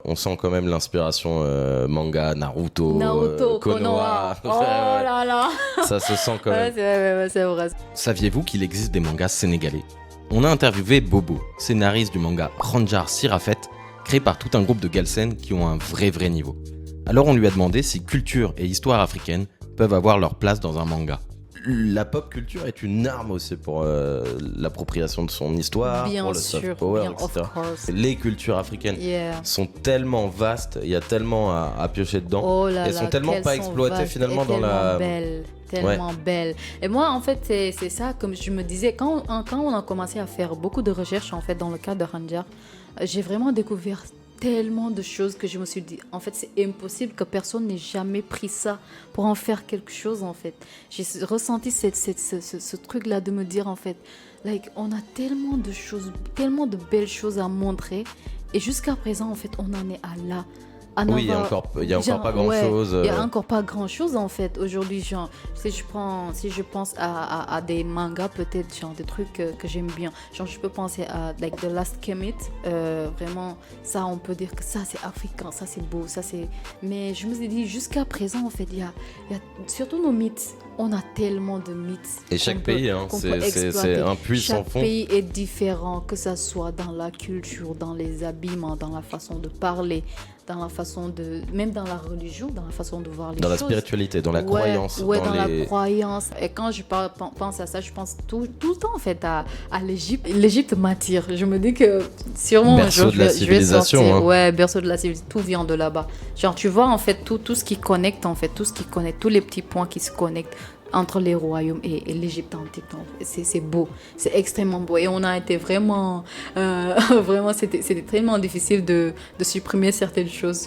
on sent quand même l'inspiration manga, Naruto, Konoha. Oh là là. Ça se sent quand Ouais, même. c'est vrai. Saviez-vous qu'il existe des mangas sénégalais? On a interviewé Bobo, scénariste du manga Ranjar Sirafet, créé par tout un groupe de Galsen qui ont un vrai niveau. Alors on lui a demandé si culture et histoire africaine peuvent avoir leur place dans un manga. La pop culture est une arme aussi pour l'appropriation de son histoire, Bien pour le sûr, soft power, bien, etc. of course. Les cultures africaines sont tellement vastes, il y a tellement à piocher dedans. Oh là Elles là, sont tellement qu'elles pas sont exploitées vastes finalement et dans la... tellement belles. Et moi, en fait, c'est ça, comme je me disais, quand on a commencé à faire beaucoup de recherches, en fait, dans le cadre de Ranjar, j'ai vraiment découvert tellement de choses que je me suis dit, en fait, c'est impossible que personne n'ait jamais pris ça pour en faire quelque chose, en fait. J'ai ressenti ce truc-là de me dire, en fait, like, on a tellement de choses, tellement de belles choses à montrer, et jusqu'à présent, en fait, on en est à là. Oui, il y a encore pas grand-chose. Il y a encore pas grand-chose en fait. Aujourd'hui, genre, si je pense à des mangas, peut-être, genre, des trucs que j'aime bien. Genre, je peux penser à like, The Last Kemet. Vraiment, ça, on peut dire que ça, c'est africain, ça, c'est beau, ça, c'est... Mais je me suis dit, jusqu'à présent, en fait, il y a surtout nos mythes. On a tellement de mythes. Et chaque pays, c'est un puits sans fond. Chaque pays est différent, que ça soit dans la culture, dans les habillements, dans la façon de parler, dans la façon de... Même dans la religion, dans la façon de voir les choses. Dans la spiritualité, dans la croyance. Ouais, dans la croyance. Et quand je pense à ça, je pense tout le temps, en fait, à l'Égypte. L'Égypte m'attire. Je me dis que sûrement un jour, je vais sortir. Hein. Ouais, berceau de la civilisation. Tout vient de là-bas. Genre, tu vois, en fait, tout ce qui connecte, en fait, tout ce qui connecte, tous les petits points qui se connectent entre les royaumes et l'Égypte antique. C'est beau, c'est extrêmement beau. Et on a été vraiment, vraiment, c'était tellement difficile de supprimer certaines choses